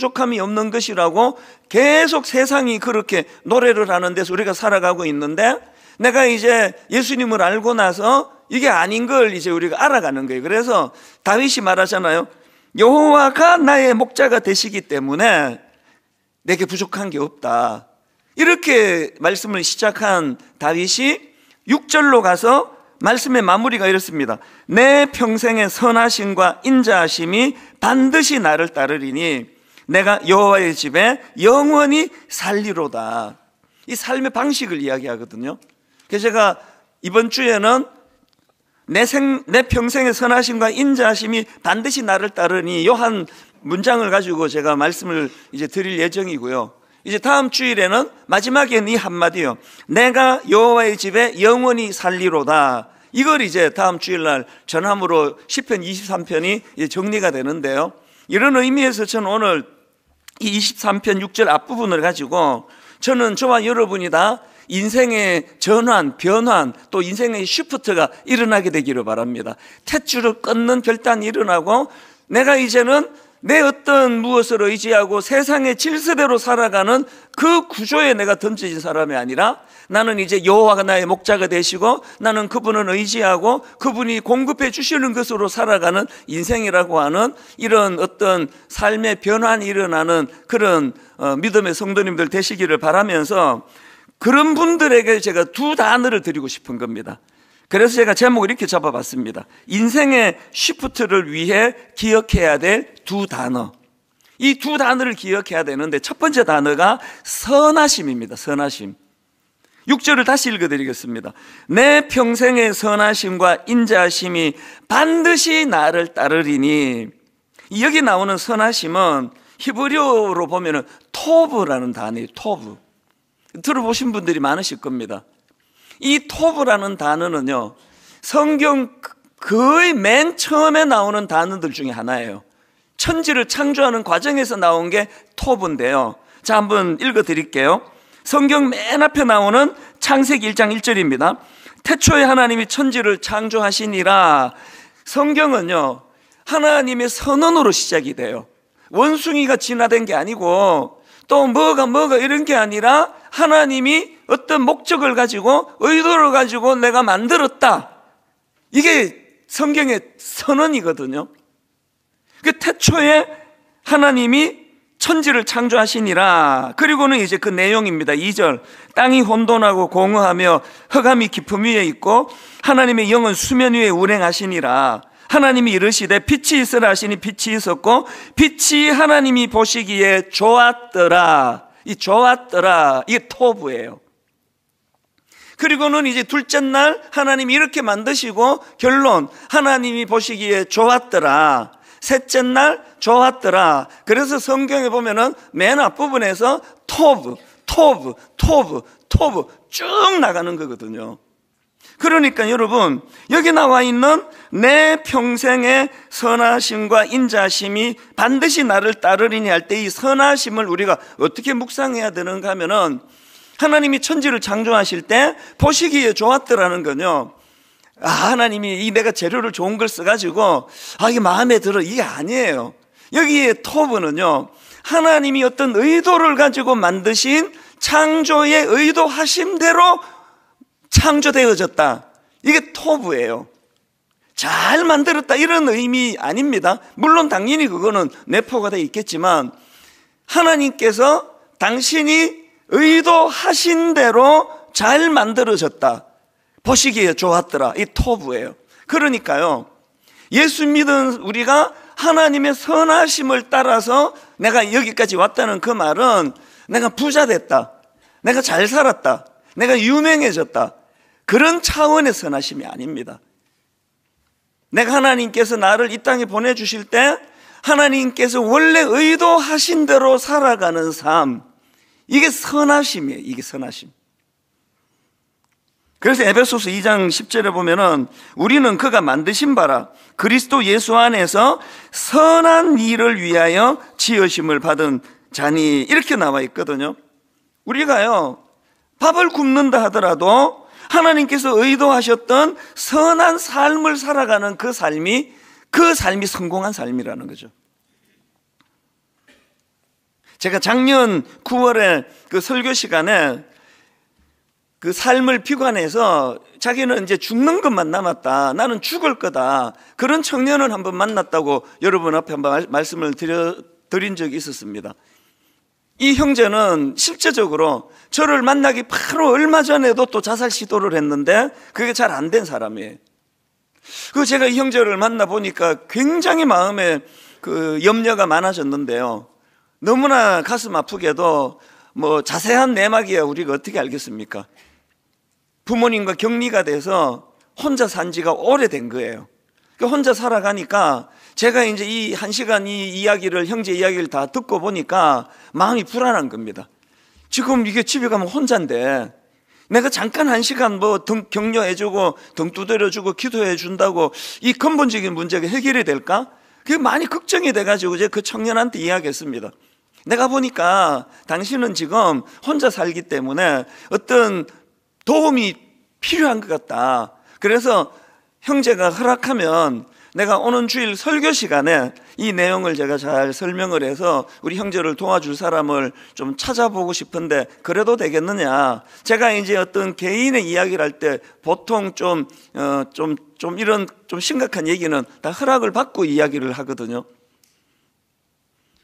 부족함이 없는 것이라고 계속 세상이 그렇게 노래를 하는 데서 우리가 살아가고 있는데, 내가 이제 예수님을 알고 나서 이게 아닌 걸 이제 우리가 알아가는 거예요. 그래서 다윗이 말하잖아요. 여호와가 나의 목자가 되시기 때문에 내게 부족한 게 없다. 이렇게 말씀을 시작한 다윗이 6절로 가서 말씀의 마무리가 이렇습니다. 내 평생의 선하심과 인자하심이 반드시 나를 따르리니 내가 여호와의 집에 영원히 살리로다. 이 삶의 방식을 이야기하거든요. 그래서 제가 이번 주에는 내 평생의 선하심과 인자하심이 반드시 나를 따르니 요 한 문장을 가지고 제가 말씀을 이제 드릴 예정이고요. 이제 다음 주일에는 마지막에는 이 한마디요. 내가 여호와의 집에 영원히 살리로다. 이걸 이제 다음 주일날 전함으로 시편 23편이 이제 정리가 되는데요. 이런 의미에서 저는 오늘 이 23편 6절 앞부분을 가지고 저는 저와 여러분이 다 인생의 전환, 변환, 또 인생의 쉬프트가 일어나게 되기를 바랍니다. 탯줄을 끊는 결단이 일어나고 내가 이제는 내 어떤 무엇을 의지하고 세상의 질서대로 살아가는 그 구조에 내가 던져진 사람이 아니라 나는 이제 여호와가 나의 목자가 되시고 나는 그분을 의지하고 그분이 공급해 주시는 것으로 살아가는 인생이라고 하는 이런 어떤 삶의 변환이 일어나는 그런 믿음의 성도님들 되시기를 바라면서 그런 분들에게 제가 두 단어를 드리고 싶은 겁니다. 그래서 제가 제목을 이렇게 잡아봤습니다. 인생의 쉬프트를 위해 기억해야 될 두 단어. 이 두 단어를 기억해야 되는데 첫 번째 단어가 선하심입니다. 선하심. 6절을 다시 읽어드리겠습니다. 내 평생의 선하심과 인자하심이 반드시 나를 따르리니. 여기 나오는 선하심은 히브리어로 보면 토브라는 단어예요. 토브. 들어보신 분들이 많으실 겁니다. 이 토브라는 단어는요, 성경 거의 맨 처음에 나오는 단어들 중에 하나예요. 천지를 창조하는 과정에서 나온 게 토브인데요. 자, 한번 읽어드릴게요. 성경 맨 앞에 나오는 창세기 1장 1절입니다. 태초에 하나님이 천지를 창조하시니라. 성경은요, 하나님의 선언으로 시작이 돼요. 원숭이가 진화된 게 아니고 또 뭐가 이런 게 아니라 하나님이 어떤 목적을 가지고 의도를 가지고 내가 만들었다. 이게 성경의 선언이거든요. 그 태초에 하나님이 천지를 창조하시니라. 그리고는 이제 그 내용입니다. 2절. 땅이 혼돈하고 공허하며 흑암이 깊음 위에 있고 하나님의 영은 수면 위에 운행하시니라. 하나님이 이르시되 빛이 있으라 하시니 빛이 있었고 빛이 하나님이 보시기에 좋았더라. 이 좋았더라, 이게 토브예요. 그리고는 이제 둘째 날 하나님이 이렇게 만드시고 결론, 하나님이 보시기에 좋았더라. 셋째 날 좋았더라. 그래서 성경에 보면은 맨 앞부분에서 토브 쭉 나가는 거거든요. 그러니까 여러분, 여기 나와 있는 내 평생의 선하심과 인자심이 반드시 나를 따르리니 할 때 이 선하심을 우리가 어떻게 묵상해야 되는가 하면은 하나님이 천지를 창조하실 때 보시기에 좋았더라는 건요, 하나님이 내가 재료를 좋은 걸 써가지고 이게 마음에 들어, 이게 아니에요. 여기에 토브는요, 하나님이 어떤 의도를 가지고 만드신 창조의 의도하심대로 창조되어졌다. 이게 토브예요. 잘 만들었다 이런 의미 아닙니다. 물론 당연히 그거는 내포가 되어 있겠지만 하나님께서 당신이 의도하신 대로 잘 만들어졌다. 보시기에 좋았더라. 이 토브예요. 그러니까요, 예수 믿은 우리가 하나님의 선하심을 따라서 내가 여기까지 왔다는 그 말은 내가 부자 됐다, 내가 잘 살았다, 내가 유명해졌다, 그런 차원의 선하심이 아닙니다. 내가 하나님께서 나를 이 땅에 보내주실 때 하나님께서 원래 의도하신 대로 살아가는 삶, 이게 선하심이에요. 이게 선하심. 그래서 에베소서 2장 10절에 보면은 우리는 그가 만드신 바라 그리스도 예수 안에서 선한 일을 위하여 지으심을 받은 자니, 이렇게 나와 있거든요. 우리가요, 밥을 굶는다 하더라도 하나님께서 의도하셨던 선한 삶을 살아가는 그 삶이 성공한 삶이라는 거죠. 제가 작년 9월에 그 설교 시간에 그 삶을 비관해서 자기는 이제 죽는 것만 남았다, 나는 죽을 거다, 그런 청년을 한번 만났다고 여러분 앞에 한번 말씀을 드린 적이 있었습니다. 이 형제는 실제적으로 저를 만나기 바로 얼마 전에도 또 자살 시도를 했는데 그게 잘 안 된 사람이에요. 그 제가 이 형제를 만나보니까 굉장히 마음에 그 염려가 많아졌는데요, 너무나 가슴 아프게도 뭐 자세한 내막이야 우리가 어떻게 알겠습니까? 부모님과 격리가 돼서 혼자 산 지가 오래된 거예요. 혼자 살아가니까 제가 이제 이 1시간 이 이야기를, 형제 이야기를 다 듣고 보니까 마음이 불안한 겁니다. 지금 이게 집에 가면 혼자인데 내가 잠깐 1시간 뭐 격려해주고 등 두드려주고 기도해준다고 이 근본적인 문제가 해결이 될까? 그게 많이 걱정이 돼가지고 제가 그 청년한테 이야기했습니다. 내가 보니까 당신은 지금 혼자 살기 때문에 어떤 도움이 필요한 것 같다. 그래서 형제가 허락하면 내가 오는 주일 설교 시간에 이 내용을 제가 잘 설명을 해서 우리 형제를 도와줄 사람을 좀 찾아보고 싶은데 그래도 되겠느냐. 제가 이제 어떤 개인의 이야기를 할 때 보통 좀 이런 좀 심각한 얘기는 다 허락을 받고 이야기를 하거든요.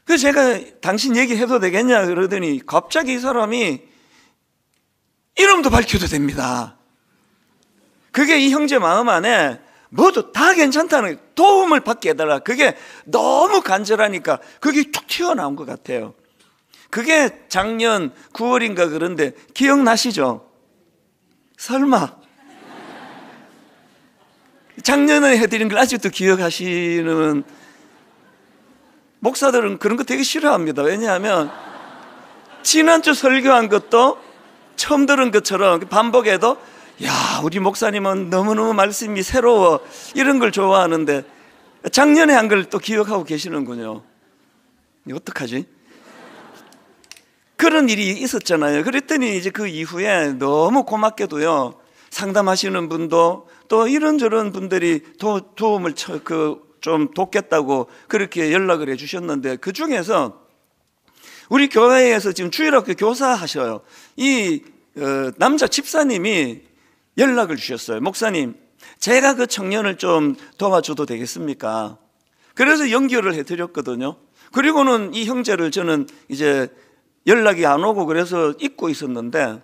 그래서 제가 당신 얘기해도 되겠냐 그러더니 갑자기 이 사람이 이름도 밝혀도 됩니다. 그게 이 형제 마음 안에 뭐도 다 괜찮다는, 도움을 받게 해달라, 그게 너무 간절하니까 그게 툭 튀어나온 것 같아요. 그게 작년 9월인가 그런데 기억나시죠? 설마 작년에 해드린 걸 아직도 기억하시는 목사들은 그런 거 되게 싫어합니다. 왜냐하면 지난주 설교한 것도 처음 들은 것처럼 반복해도 야, 우리 목사님은 너무너무 말씀이 새로워, 이런 걸 좋아하는데 작년에 한 걸 또 기억하고 계시는군요. 어떡하지? 그런 일이 있었잖아요. 그랬더니 이제 그 이후에 너무 고맙게도요, 상담하시는 분도 또 이런저런 분들이 도움을 좀 돕겠다고 그렇게 연락을 해 주셨는데, 그 중에서 우리 교회에서 지금 주일학교 교사 하셔요. 이 남자 집사님이 연락을 주셨어요. 목사님, 제가 그 청년을 좀 도와줘도 되겠습니까? 그래서 연결을 해드렸거든요. 그리고는 이 형제를 저는 이제 연락이 안 오고 그래서 잊고 있었는데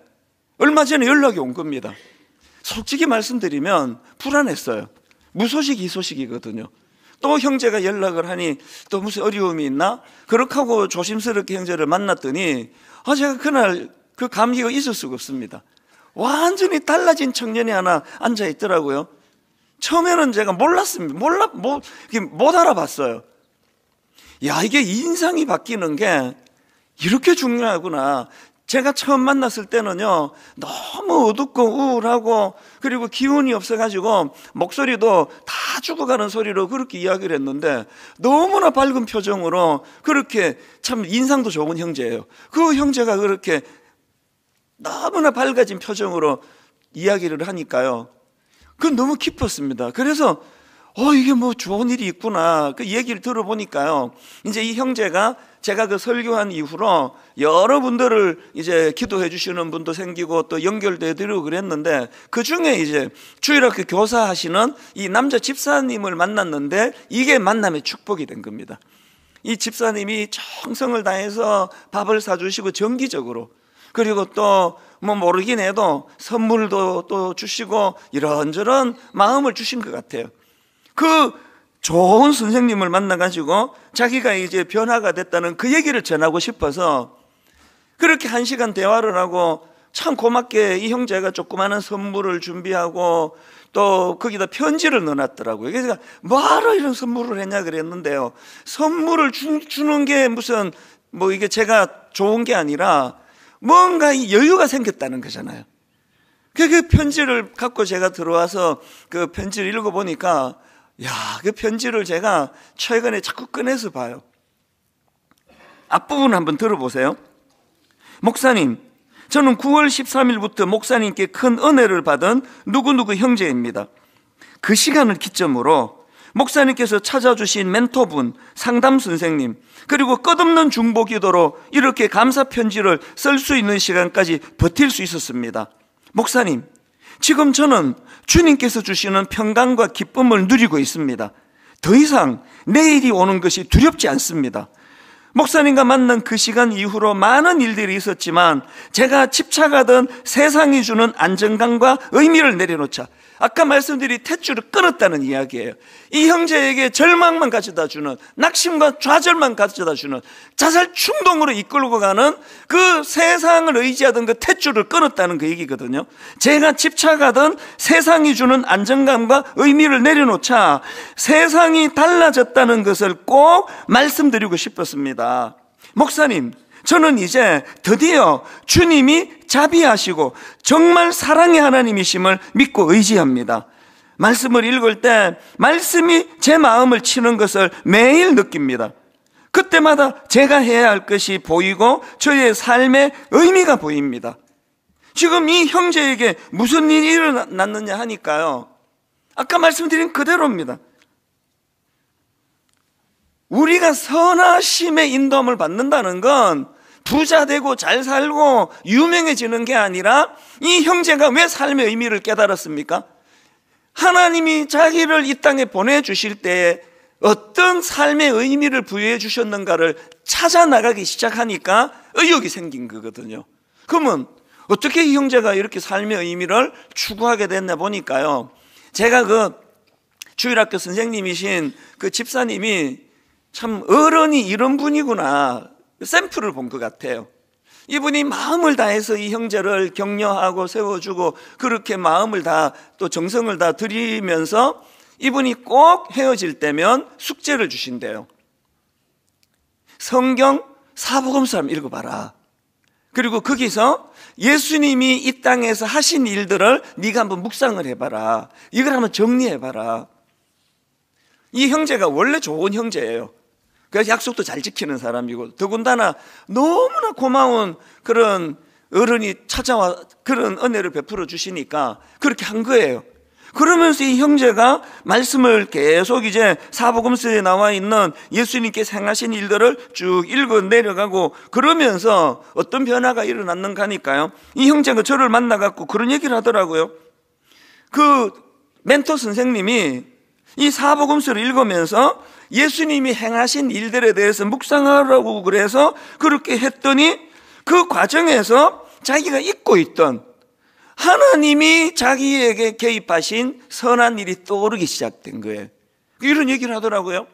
얼마 전에 연락이 온 겁니다. 솔직히 말씀드리면 불안했어요. 무소식 이소식이거든요. 또 형제가 연락을 하니 또 무슨 어려움이 있나? 그렇게 하고 조심스럽게 형제를 만났더니 제가 그날 그 감기가 있을 수가 없습니다. 완전히 달라진 청년이 하나 앉아 있더라고요. 처음에는 제가 몰랐습니다. 못 알아봤어요. 야, 이게 인상이 바뀌는 게 이렇게 중요하구나. 제가 처음 만났을 때는요, 너무 어둡고 우울하고 그리고 기운이 없어가지고 목소리도 다 죽어가는 소리로 그렇게 이야기를 했는데 너무나 밝은 표정으로 그렇게 참 인상도 좋은 형제예요. 그 형제가 그렇게 너무나 밝아진 표정으로 이야기를 하니까요, 그건 너무 기뻤습니다. 그래서 이게 뭐 좋은 일이 있구나. 그 얘기를 들어보니까요, 이제 이 형제가 제가 그 설교한 이후로 여러분들을 이제 기도해 주시는 분도 생기고 또 연결도 해드리고 그랬는데, 그 중에 이제 주일학교 교사 하시는 이 남자 집사님을 만났는데 이게 만남의 축복이 된 겁니다. 이 집사님이 정성을 다해서 밥을 사주시고 정기적으로, 그리고 또 뭐 모르긴 해도 선물도 또 주시고 이런저런 마음을 주신 것 같아요. 그 좋은 선생님을 만나가지고 자기가 이제 변화가 됐다는 그 얘기를 전하고 싶어서 그렇게 1시간 대화를 하고, 참 고맙게 이 형제가 조그마한 선물을 준비하고 또 거기다 편지를 넣어놨더라고요. 그래서 뭐하러 이런 선물을 했냐 그랬는데요, 선물을 주는 게 무슨 뭐 이게 제가 좋은 게 아니라 뭔가 여유가 생겼다는 거잖아요. 그 편지를 갖고 제가 들어와서 그 편지를 읽어보니까, 야, 그 편지를 제가 최근에 자꾸 꺼내서 봐요. 앞부분 한번 들어보세요. 목사님, 저는 9월 13일부터 목사님께 큰 은혜를 받은 누구누구 형제입니다. 그 시간을 기점으로 목사님께서 찾아주신 멘토분, 상담 선생님, 그리고 끝없는 중보 기도로 이렇게 감사 편지를 쓸 수 있는 시간까지 버틸 수 있었습니다. 목사님, 지금 저는 주님께서 주시는 평강과 기쁨을 누리고 있습니다. 더 이상 내일이 오는 것이 두렵지 않습니다. 목사님과 만난 그 시간 이후로 많은 일들이 있었지만 제가 집착하던 세상이 주는 안정감과 의미를 내려놓자 아까 말씀드린 탯줄을 끊었다는 이야기예요. 이 형제에게 절망만 가져다주는, 낙심과 좌절만 가져다주는, 자살 충동으로 이끌고 가는 그 세상을 의지하던 그 탯줄을 끊었다는 그 얘기거든요. 제가 집착하던 세상이 주는 안정감과 의미를 내려놓자 세상이 달라졌다는 것을 꼭 말씀드리고 싶었습니다. 목사님, 저는 이제 드디어 주님이 자비하시고 정말 사랑의 하나님이심을 믿고 의지합니다. 말씀을 읽을 때 말씀이 제 마음을 치는 것을 매일 느낍니다. 그때마다 제가 해야 할 것이 보이고 저의 삶의 의미가 보입니다. 지금 이 형제에게 무슨 일이 일어났느냐 하니까요, 아까 말씀드린 그대로입니다. 우리가 선하심의 인도함을 받는다는 건 부자 되고 잘 살고 유명해지는 게 아니라, 이 형제가 왜 삶의 의미를 깨달았습니까? 하나님이 자기를 이 땅에 보내주실 때에 어떤 삶의 의미를 부여해 주셨는가를 찾아 나가기 시작하니까 의욕이 생긴 거거든요. 그러면 어떻게 이 형제가 이렇게 삶의 의미를 추구하게 됐나 보니까요, 제가 그 주일학교 선생님이신 그 집사님이 참 어른이 이런 분이구나 샘플을 본 것 같아요. 이분이 마음을 다해서 이 형제를 격려하고 세워주고 그렇게 마음을 다 또 정성을 다 들이면서 이분이 꼭 헤어질 때면 숙제를 주신대요. 성경 사복음서 한번 읽어봐라. 그리고 거기서 예수님이 이 땅에서 하신 일들을 네가 한번 묵상을 해봐라. 이걸 한번 정리해봐라. 이 형제가 원래 좋은 형제예요. 그래서 약속도 잘 지키는 사람이고, 더군다나 너무나 고마운 그런 어른이 찾아와 그런 은혜를 베풀어 주시니까 그렇게 한 거예요. 그러면서 이 형제가 말씀을 계속 이제 사복음서에 나와 있는 예수님께서 행하신 일들을 쭉 읽어 내려가고, 그러면서 어떤 변화가 일어났는가 하니까요, 이 형제가 저를 만나갖고 그런 얘기를 하더라고요. 그 멘토 선생님이 이 사복음서를 읽으면서 예수님이 행하신 일들에 대해서 묵상하라고 그래서 그렇게 했더니 그 과정에서 자기가 잊고 있던 하나님이 자기에게 개입하신 선한 일이 떠오르기 시작된 거예요. 이런 얘기를 하더라고요.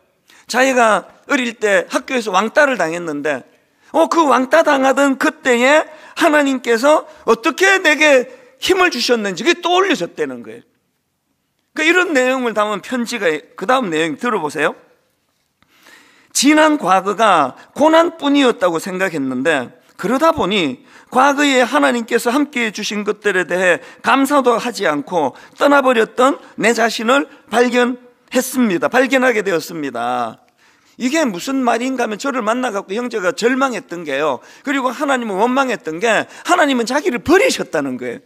자기가 어릴 때 학교에서 왕따를 당했는데 그 왕따 당하던 그때에 하나님께서 어떻게 내게 힘을 주셨는지 그게 떠올려졌다는 거예요. 이런 내용을 담은 편지가, 그 다음 내용 들어보세요. 지난 과거가 고난뿐이었다고 생각했는데 그러다 보니 과거에 하나님께서 함께해 주신 것들에 대해 감사도 하지 않고 떠나버렸던 내 자신을 발견하게 되었습니다. 이게 무슨 말인가 하면 저를 만나갖고 형제가 절망했던 게요, 그리고 하나님은 원망했던 게 하나님은 자기를 버리셨다는 거예요.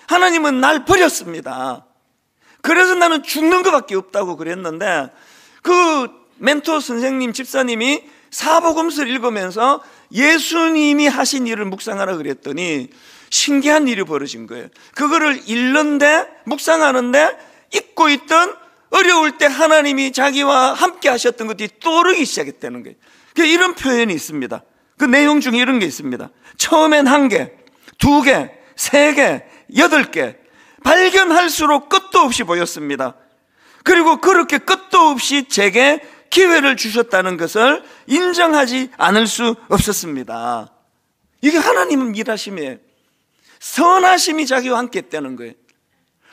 하나님은 날 버렸습니다. 그래서 나는 죽는 것밖에 없다고 그랬는데, 그 멘토 선생님 집사님이 사복음서를 읽으면서 예수님이 하신 일을 묵상하라 그랬더니 신기한 일이 벌어진 거예요. 그거를 읽는데, 묵상하는데 잊고 있던 어려울 때 하나님이 자기와 함께 하셨던 것들이 떠오르기 시작했다는 거예요. 이런 표현이 있습니다. 그 내용 중에 이런 게 있습니다. 처음엔 1개, 2개, 3개, 8개 발견할수록 끝도 없이 보였습니다. 그리고 그렇게 끝도 없이 제게 기회를 주셨다는 것을 인정하지 않을 수 없었습니다. 이게 하나님 일하심이에요. 선하심이 자기와 함께 했다는 거예요.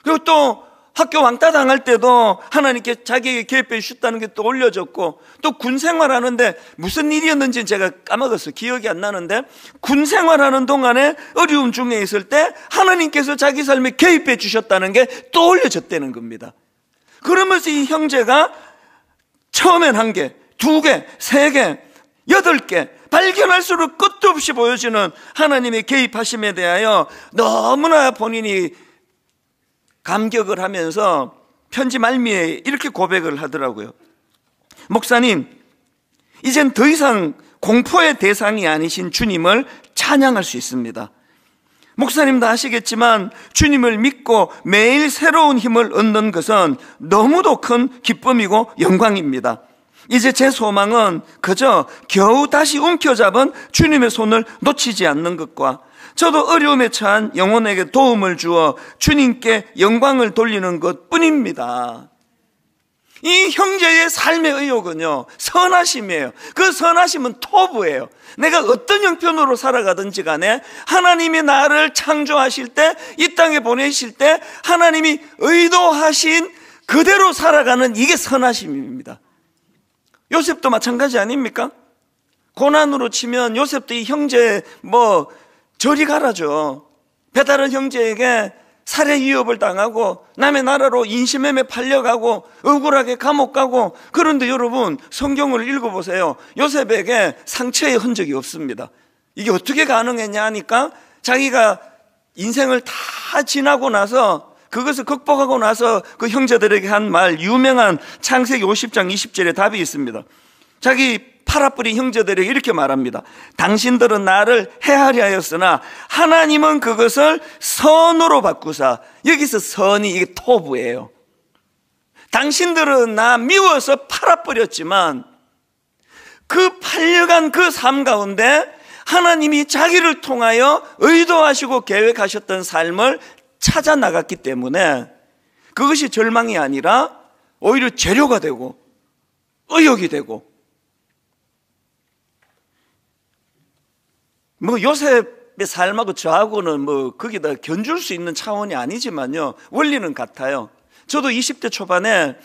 그리고 또 학교 왕따 당할 때도 하나님께 자기에게 개입해 주셨다는 게 또 올려졌고, 또 군 생활하는데 무슨 일이었는지 제가 까먹었어요. 기억이 안 나는데 군 생활하는 동안에 어려움 중에 있을 때 하나님께서 자기 삶에 개입해 주셨다는 게 또 올려졌다는 겁니다. 그러면서 이 형제가 처음엔 1개, 2개, 3개, 8개 발견할수록 끝도 없이 보여주는 하나님의 개입하심에 대하여 너무나 본인이 감격을 하면서 편지 말미에 이렇게 고백을 하더라고요. 목사님, 이젠 더 이상 공포의 대상이 아니신 주님을 찬양할 수 있습니다. 목사님도 아시겠지만 주님을 믿고 매일 새로운 힘을 얻는 것은 너무도 큰 기쁨이고 영광입니다. 이제 제 소망은 그저 겨우 다시 움켜잡은 주님의 손을 놓치지 않는 것과 저도 어려움에 처한 영혼에게 도움을 주어 주님께 영광을 돌리는 것 뿐입니다. 이 형제의 삶의 의욕은요, 선하심이에요. 그 선하심은 토부예요. 내가 어떤 형편으로 살아가든지 간에 하나님이 나를 창조하실 때, 이 땅에 보내실 때 하나님이 의도하신 그대로 살아가는 이게 선하심입니다. 요셉도 마찬가지 아닙니까? 고난으로 치면 요셉도 이 형제 저리 가라죠. 배다른 형제에게 살해 위협을 당하고 남의 나라로 인신매매 팔려가고 억울하게 감옥 가고. 그런데 여러분, 성경을 읽어보세요. 요셉에게 상처의 흔적이 없습니다. 이게 어떻게 가능했냐 하니까 자기가 인생을 다 지나고 나서, 그것을 극복하고 나서 그 형제들에게 한 말, 유명한 창세기 50장 20절에 답이 있습니다. 자기 팔아뿌린 형제들에게 이렇게 말합니다. 당신들은 나를 해하려 하였으나 하나님은 그것을 선으로 바꾸사. 여기서 선이 이게 토부예요. 당신들은 나 미워서 팔아버렸지만 그 팔려간 그 삶 가운데 하나님이 자기를 통하여 의도하시고 계획하셨던 삶을 찾아 나갔기 때문에 그것이 절망이 아니라 오히려 재료가 되고 의욕이 되고. 요셉의 삶하고 저하고는 거기다 견줄 수 있는 차원이 아니지만요, 원리는 같아요. 저도 20대 초반에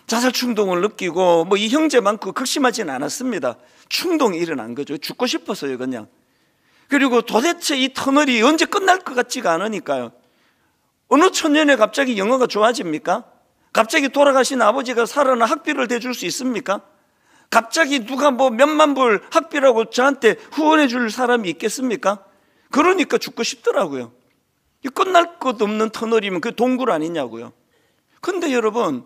자살 충동을 느끼고 이 형제만큼 극심하지는 않았습니다. 충동이 일어난 거죠. 죽고 싶어서요, 그냥. 그리고 도대체 이 터널이 언제 끝날 것 같지가 않으니까요. 어느 천년에 갑자기 영어가 좋아집니까? 갑자기 돌아가신 아버지가 살아나 학비를 대줄 수 있습니까? 갑자기 누가 몇만 불 학비라고 저한테 후원해 줄 사람이 있겠습니까? 그러니까 죽고 싶더라고요. 이 끝날 것 없는 터널이면 그게 동굴 아니냐고요. 근데 여러분,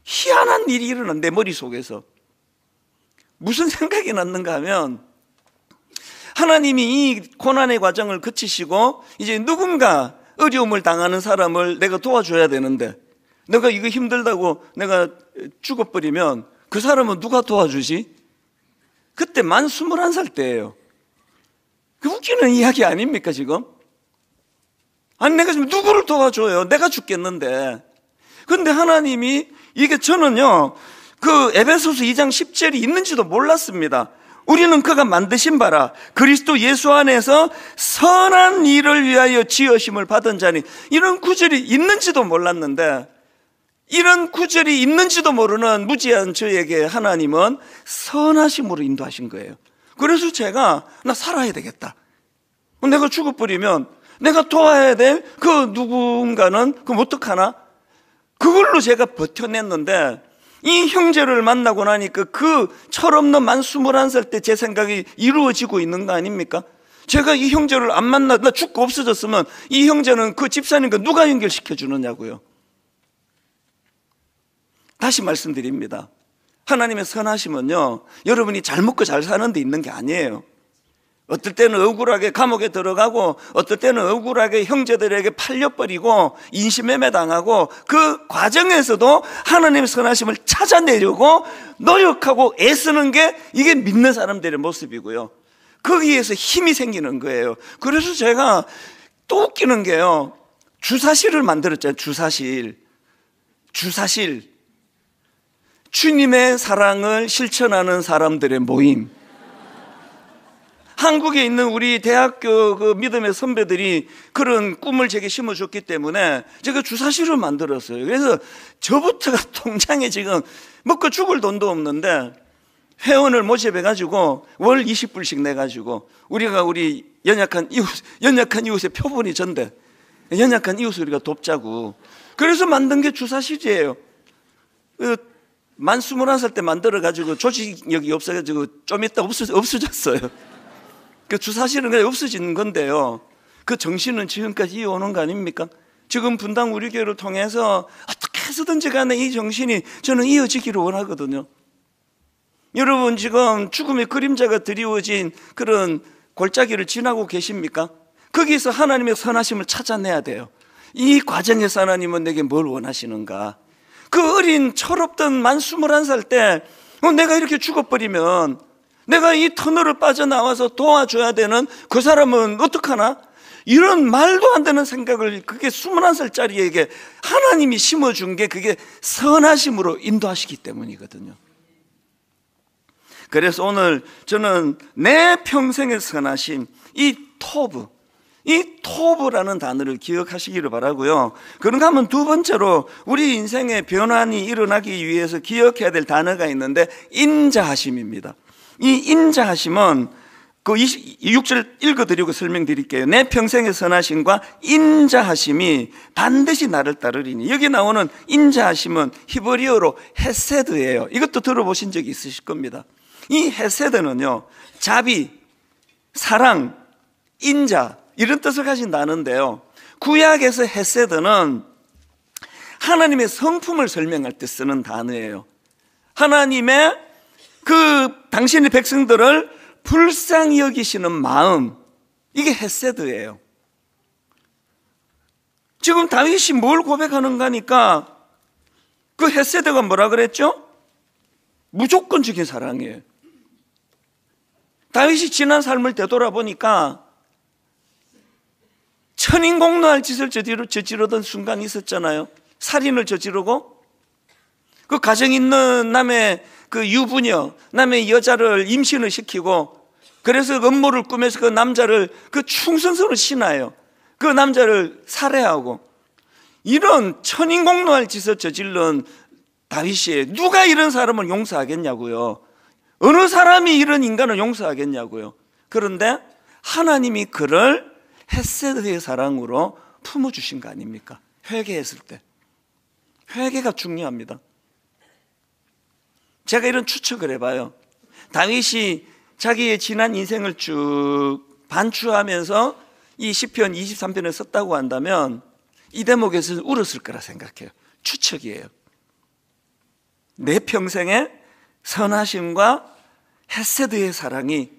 희한한 일이 일어난 내 머릿속에서 무슨 생각이 났는가 하면, 하나님이 이 고난의 과정을 거치시고 이제 누군가 어려움을 당하는 사람을 내가 도와줘야 되는데, 내가 이거 힘들다고 내가 죽어버리면 그 사람은 누가 도와주지? 그때 만 21살 때예요. 그 웃기는 이야기 아닙니까 지금? 아니, 내가 지금 누구를 도와줘요? 내가 죽겠는데. 근데 하나님이, 이게 저는요, 그 에베소서 2장 10절이 있는지도 몰랐습니다. 우리는 그가 만드신 바라 그리스도 예수 안에서 선한 일을 위하여 지으심을 받은 자니. 이런 구절이 있는지도 몰랐는데, 이런 구절이 있는지도 모르는 무지한 저에게 하나님은 선하심으로 인도하신 거예요. 그래서 제가 나 살아야 되겠다. 내가 죽어버리면 내가 도와야 될 그 누군가는 그럼 어떡하나? 그걸로 제가 버텨냈는데, 이 형제를 만나고 나니까 그 철없는 만 21살 때 제 생각이 이루어지고 있는 거 아닙니까? 제가 이 형제를 안 나 죽고 없어졌으면 이 형제는 그 집사님과 누가 연결시켜 주느냐고요. 다시 말씀드립니다. 하나님의 선하심은요, 여러분이 잘 먹고 잘 사는 데 있는 게 아니에요. 어떨 때는 억울하게 감옥에 들어가고, 어떨 때는 억울하게 형제들에게 팔려버리고 인신매매 당하고, 그 과정에서도 하나님의 선하심을 찾아내려고 노력하고 애쓰는 게 이게 믿는 사람들의 모습이고요. 거기에서 힘이 생기는 거예요. 그래서 제가 또 웃기는 게요, 주사실을 만들었잖아요. 주사실. 주님의 사랑을 실천하는 사람들의 모임. 한국에 있는 우리 대학교 그 믿음의 선배들이 그런 꿈을 제게 심어줬기 때문에 제가 주사실을 만들었어요. 그래서 저부터가 통장에 지금 먹고 죽을 돈도 없는데 회원을 모집해가지고 월 20불씩 내가지고 우리가 우리 연약한 이웃의 표본이 전데 연약한 이웃을 우리가 돕자고. 그래서 만든 게 주사실이에요. 만 21살 때 만들어가지고 조직력이 없어가지고 좀 있다 없어졌어요. 그 주사실은 그냥 없어지는 건데요, 그 정신은 지금까지 이어오는 거 아닙니까? 지금 분당 우리 교회를 통해서 어떻게 해서든지 간에 이 정신이 저는 이어지기를 원하거든요. 여러분 지금 죽음의 그림자가 드리워진 그런 골짜기를 지나고 계십니까? 거기서 하나님의 선하심을 찾아내야 돼요. 이 과정에서 하나님은 내게 뭘 원하시는가? 그 어린 철없던 만 21살 때 내가 이렇게 죽어버리면 내가 이 터널을 빠져나와서 도와줘야 되는 그 사람은 어떡하나? 이런 말도 안 되는 생각을 그게 21살짜리에게 하나님이 심어준 게 그게 선하심으로 인도하시기 때문이거든요. 그래서 오늘 저는 내 평생의 선하심, 이 토브라는 단어를 기억하시기를 바라고요. 그런가 하면 두 번째로 우리 인생의 변환이 일어나기 위해서 기억해야 될 단어가 있는데 인자하심입니다. 이 인자하심은 그 6절 읽어드리고 설명드릴게요. 내 평생의 선하심과 인자하심이 반드시 나를 따르리니. 여기 나오는 인자하심은 히브리어로 헤세드예요. 이것도 들어보신 적이 있으실 겁니다. 이 헤세드는요, 자비, 사랑, 인자 이런 뜻을 가진 단어인데요, 구약에서 헤세드는 하나님의 성품을 설명할 때 쓰는 단어예요. 하나님의 그 당신의 백성들을 불쌍히 여기시는 마음, 이게 헤세드예요. 지금 다윗이 뭘 고백하는가 하니까 그 헤세드가 뭐라 그랬죠? 무조건적인 사랑이에요. 다윗이 지난 삶을 되돌아보니까 천인공노할 짓을 저지르던 순간이 있었잖아요. 살인을 저지르고 그 가정 있는 남의 그 유부녀, 남의 여자를 임신을 시키고, 그래서 음모를 꾸며서 그 남자를 그 충성스러운 신하예요. 그 남자를 살해하고, 이런 천인공노할 짓을 저질른 다윗이 누가 이런 사람을 용서하겠냐고요. 어느 사람이 이런 인간을 용서하겠냐고요. 그런데 하나님이 그를 헤세드의 사랑으로 품어주신 거 아닙니까? 회개했을 때. 회개가 중요합니다. 제가 이런 추측을 해봐요. 다윗이 자기의 지난 인생을 쭉 반추하면서 이 시편 23편을 썼다고 한다면 이 대목에서 울었을 거라 생각해요. 추측이에요. 내 평생의 선하심과 헤세드의 사랑이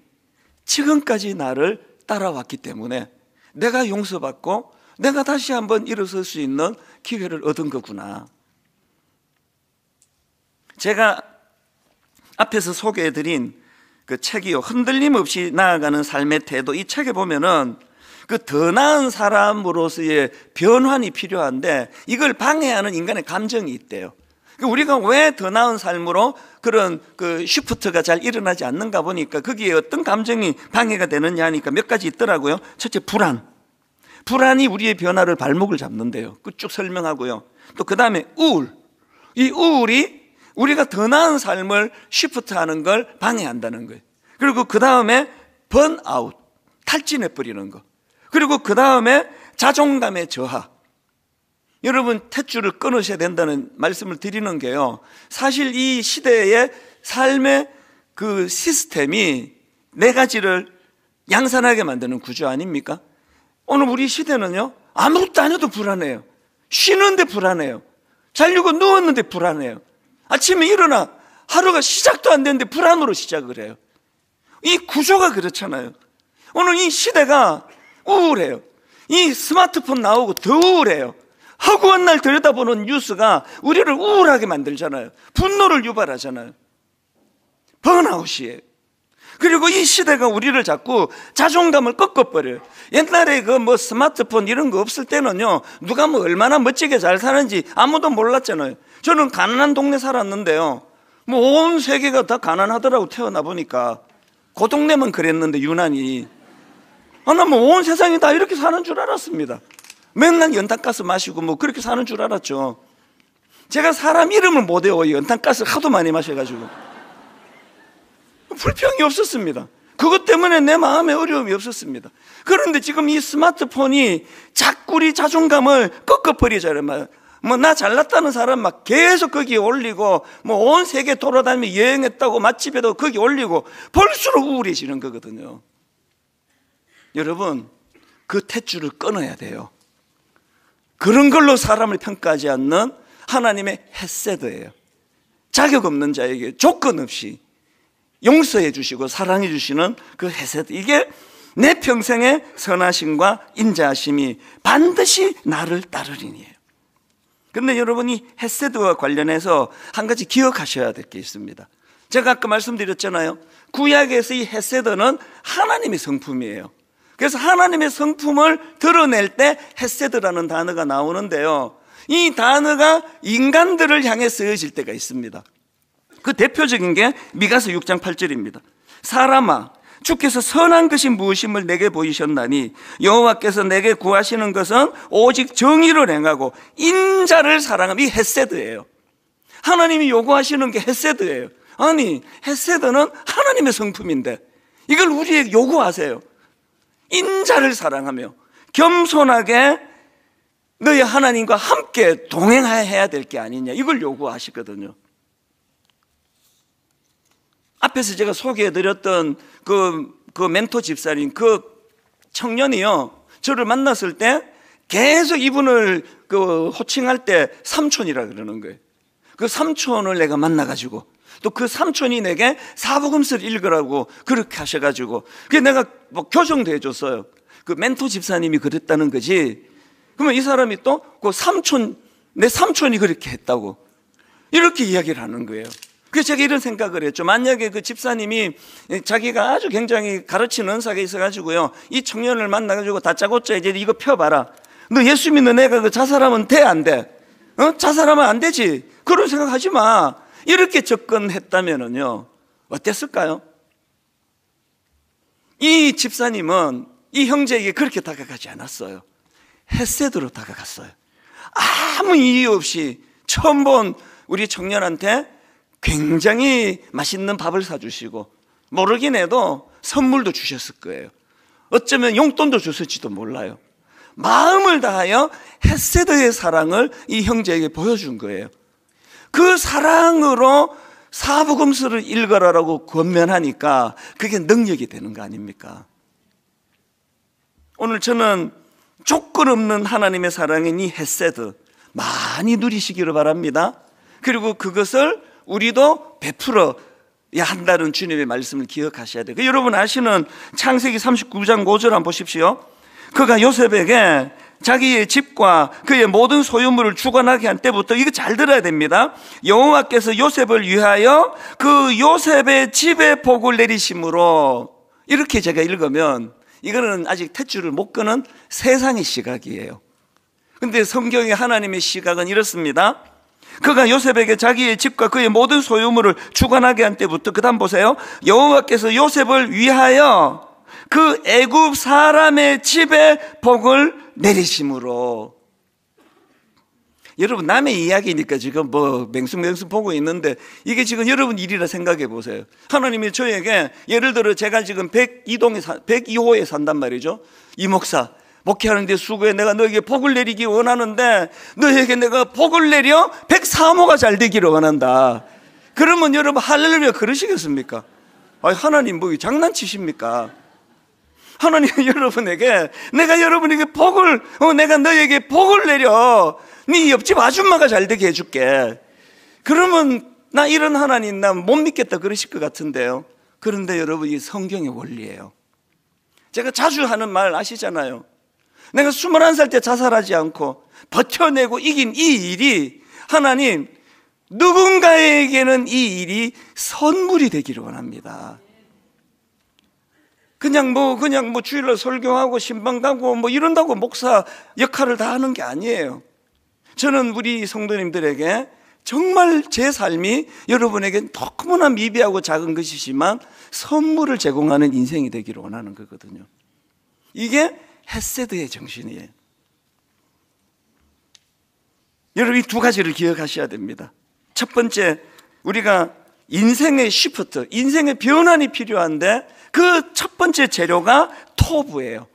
지금까지 나를 따라왔기 때문에 내가 용서받고 내가 다시 한번 일어설 수 있는 기회를 얻은 거구나. 제가 앞에서 소개해드린 그 책이요, 흔들림 없이 나아가는 삶의 태도, 이 책에 보면은 그 더 나은 사람으로서의 변환이 필요한데 이걸 방해하는 인간의 감정이 있대요. 우리가 왜 더 나은 삶으로 그런 그 쉬프트가 잘 일어나지 않는가 보니까 거기에 어떤 감정이 방해가 되느냐 하니까 몇 가지 있더라고요. 첫째, 불안이 우리의 변화를 발목을 잡는데요. 그 쭉 설명하고요. 또 그 다음에 우울, 이 우울이 우리가 더 나은 삶을 쉬프트하는 걸 방해한다는 거예요. 그리고 그 다음에 번아웃, 탈진해버리는 거. 그리고 그 다음에 자존감의 저하. 여러분, 탯줄을 끊으셔야 된다는 말씀을 드리는 게요, 사실 이 시대의 삶의 그 시스템이 네 가지를 양산하게 만드는 구조 아닙니까? 오늘 우리 시대는요, 아무것도 안 해도 불안해요. 쉬는데 불안해요. 자려고 누웠는데 불안해요. 아침에 일어나 하루가 시작도 안 됐는데 불안으로 시작을 해요. 이 구조가 그렇잖아요. 오늘 이 시대가 우울해요. 이 스마트폰 나오고 더 우울해요. 허구한 날 들여다보는 뉴스가 우리를 우울하게 만들잖아요. 분노를 유발하잖아요. 번아웃이에요. 그리고 이 시대가 우리를 자꾸 자존감을 꺾어버려요. 옛날에 그 뭐 스마트폰 이런 거 없을 때는요, 누가 뭐 얼마나 멋지게 잘 사는지 아무도 몰랐잖아요. 저는 가난한 동네 살았는데요, 뭐 온 세계가 다 가난하더라고. 태어나 보니까 그 동네만 그랬는데 유난히 나 뭐 온 세상이 다 이렇게 사는 줄 알았습니다. 맨날 연탄가스 마시고 뭐 그렇게 사는 줄 알았죠. 제가 사람 이름을 못 외워요. 연탄가스 하도 많이 마셔가지고 불평이 없었습니다. 그것 때문에 내 마음에 어려움이 없었습니다. 그런데 지금 이 스마트폰이 자꾸 우리 자존감을 꺾어버리잖아요. 뭐 나 잘났다는 사람 막 계속 거기에 올리고, 뭐 온 세계 돌아다니며 여행했다고 맛집에도 거기 올리고, 볼수록 우울해지는 거거든요. 여러분, 그 탯줄을 끊어야 돼요. 그런 걸로 사람을 평가하지 않는 하나님의 헤세드예요. 자격 없는 자에게 조건 없이 용서해 주시고 사랑해 주시는 그 헤세드, 이게 내 평생의 선하심과 인자하심이 반드시 나를 따르리니에요. 그런데 여러분이 헤세드와 관련해서 한 가지 기억하셔야 될 게 있습니다. 제가 아까 말씀드렸잖아요. 구약에서 이 헤세드는 하나님의 성품이에요. 그래서 하나님의 성품을 드러낼 때 헤세드라는 단어가 나오는데요, 이 단어가 인간들을 향해 쓰여질 때가 있습니다. 그 대표적인 게 미가서 6장 8절입니다. 사람아, 주께서 선한 것이 무엇임을 내게 보이셨나니 여호와께서 내게 구하시는 것은 오직 정의를 행하고 인자를 사랑함. 이 헤세드예요. 하나님이 요구하시는 게 헤세드예요. 아니, 헤세드는 하나님의 성품인데 이걸 우리에게 요구하세요. 인자를 사랑하며 겸손하게 너희 하나님과 함께 동행해야 될 게 아니냐, 이걸 요구하시거든요. 앞에서 제가 소개해드렸던 그 멘토 집사님, 그 청년이요, 저를 만났을 때 계속 이분을 호칭할 때 삼촌이라 그러는 거예요. 그 삼촌을 내가 만나가지고 또 그 삼촌이 내게 사복음서를 읽으라고 그렇게 하셔가지고 그게 내가 뭐 교정도 해줬어요. 그 멘토 집사님이 그랬다는 거지. 그러면 이 사람이 또 그 삼촌, 내 삼촌이 그렇게 했다고 이렇게 이야기를 하는 거예요. 그래서 제가 이런 생각을 했죠. 만약에 그 집사님이 자기가 아주 굉장히 가르치는 은사가 있어가지고요, 이 청년을 만나가지고 다짜고짜 이제 이거 펴봐라, 너 예수 믿는 애가 그 자살하면 돼, 안 돼? 자살하면 안 되지, 그런 생각하지 마, 이렇게 접근했다면은요 어땠을까요? 이 집사님은 이 형제에게 그렇게 다가가지 않았어요. 헤세드로 다가갔어요. 아무 이유 없이 처음 본 우리 청년한테 굉장히 맛있는 밥을 사주시고 모르긴 해도 선물도 주셨을 거예요. 어쩌면 용돈도 줬을지도 몰라요. 마음을 다하여 헤세드의 사랑을 이 형제에게 보여준 거예요. 그 사랑으로 사복음서를 읽어라라고 권면하니까 그게 능력이 되는 거 아닙니까? 오늘 저는 조건 없는 하나님의 사랑인 이 헤세드 많이 누리시기를 바랍니다. 그리고 그것을 우리도 베풀어야 한다는 주님의 말씀을 기억하셔야 돼요. 여러분 아시는 창세기 39장 5절 한번 보십시오. 그가 요셉에게 자기의 집과 그의 모든 소유물을 주관하게 한 때부터, 이거 잘 들어야 됩니다, 여호와께서 요셉을 위하여 그 요셉의 집에 복을 내리심으로, 이렇게 제가 읽으면 이거는 아직 탯줄을 못 끄는 세상의 시각이에요. 근데 성경의 하나님의 시각은 이렇습니다. 그가 요셉에게 자기의 집과 그의 모든 소유물을 주관하게 한 때부터, 그 다음 보세요, 여호와께서 요셉을 위하여 그 애굽 사람의 집에 복을 내리심으로. 여러분 남의 이야기니까 지금 뭐 맹숭맹숭 보고 있는데 이게 지금 여러분 일이라 생각해 보세요. 하나님이 저에게 예를 들어 제가 지금 102호에 산단 말이죠. 이 목사 목회하는데 수고해, 내가 너에게 복을 내리기 원하는데 너에게 내가 복을 내려 103호가 잘 되기를 원한다. 그러면 여러분 할렐루야 그러시겠습니까? 아니, 하나님 뭐 장난치십니까? 하나님은 여러분에게 내가 여러분에게 복을 내가 너에게 복을 내려 네 옆집 아줌마가 잘 되게 해줄게. 그러면 나 이런 하나님 나 못 믿겠다 그러실 것 같은데요. 그런데 여러분 이 성경의 원리예요. 제가 자주 하는 말 아시잖아요. 내가 21살 때 자살하지 않고 버텨내고 이긴 이 일이, 하나님 누군가에게는 이 일이 선물이 되기를 원합니다. 그냥 뭐 주일날 설교하고 신방 가고 뭐 이런다고 목사 역할을 다 하는 게 아니에요. 저는 우리 성도님들에게 정말 제 삶이 여러분에게 너무나 미비하고 작은 것이지만 선물을 제공하는 인생이 되기를 원하는 거거든요. 이게 헤세드의 정신이에요. 여러분 이 두 가지를 기억하셔야 됩니다. 첫 번째, 우리가 인생의 시프트, 인생의 변환이 필요한데 그 첫 번째 재료가 토부예요.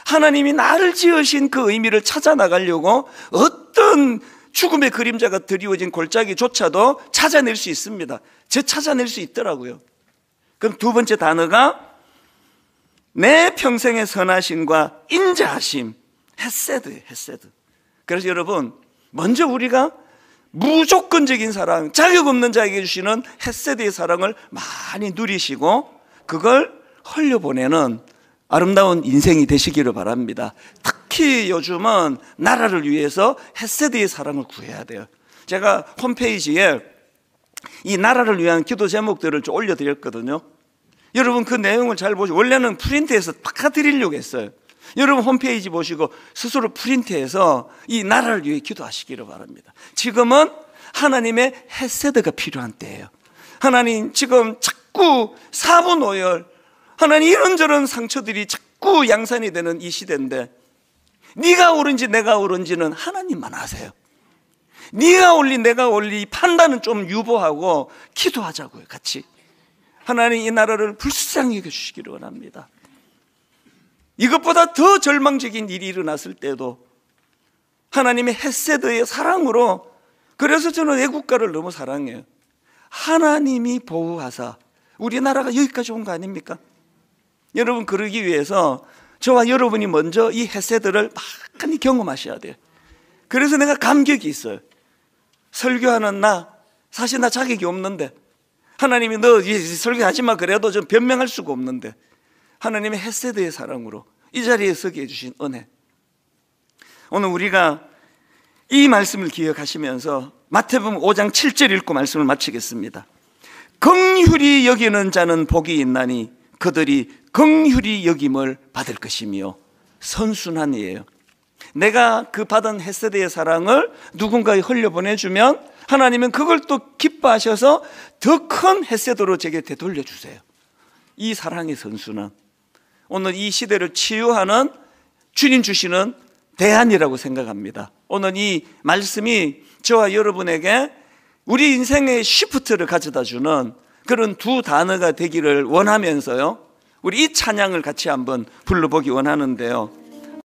하나님이 나를 지으신 그 의미를 찾아 나가려고 어떤 죽음의 그림자가 드리워진 골짜기조차도 찾아낼 수 있습니다. 찾아낼 수 있더라고요. 그럼 두 번째 단어가 내 평생의 선하심과 인자하심, 헤세드예요. 헤세드. 그래서 여러분 먼저 우리가 무조건적인 사랑, 자격 없는 자에게 주시는 헤세드의 사랑을 많이 누리시고 그걸 흘려보내는 아름다운 인생이 되시기를 바랍니다. 특히 요즘은 나라를 위해서 헤세드의 사랑을 구해야 돼요. 제가 홈페이지에 이 나라를 위한 기도 제목들을 좀 올려드렸거든요. 여러분 그 내용을 잘 보시고, 원래는 프린트해서 바꿔드리려고 했어요. 여러분 홈페이지 보시고 스스로 프린트해서 이 나라를 위해 기도하시기를 바랍니다. 지금은 하나님의 헤세드가 필요한 때예요. 하나님 지금 자꾸 사분오열, 하나님 이런저런 상처들이 자꾸 양산이 되는 이 시대인데, 네가 옳은지 내가 옳은지는 하나님만 아세요. 네가 옳리 내가 옳리 판단은 좀 유보하고 기도하자고요. 같이 하나님 이 나라를 불쌍히 여겨주시기를 원합니다. 이것보다 더 절망적인 일이 일어났을 때도 하나님의 헤세드의 사랑으로, 그래서 저는 애국가를 너무 사랑해요. 하나님이 보호하사 우리나라가 여기까지 온 거 아닙니까? 여러분 그러기 위해서 저와 여러분이 먼저 이 헤세드를 많이 경험하셔야 돼요. 그래서 내가 감격이 있어요. 설교하는 나, 사실 나 자격이 없는데, 하나님이 너 설교하지 마 그래도 좀 변명할 수가 없는데, 하나님의 헤세드의 사랑으로 이 자리에 서게 해주신 은혜, 오늘 우리가 이 말씀을 기억하시면서 마태복음 5장 7절 읽고 말씀을 마치겠습니다. 긍휼히 여기는 자는 복이 있나니 그들이 긍휼히 여김을 받을 것이며, 선순환이에요. 내가 그 받은 헤세드의 사랑을 누군가에 흘려보내주면 하나님은 그걸 또 기뻐하셔서 더 큰 헤세드로 제게 되돌려주세요. 이 사랑의 선순환, 오늘 이 시대를 치유하는 주님 주시는 대안이라고 생각합니다. 오늘 이 말씀이 저와 여러분에게 우리 인생의 시프트를 가져다 주는 그런 두 단어가 되기를 원하면서요, 우리 이 찬양을 같이 한번 불러보기 원하는데요.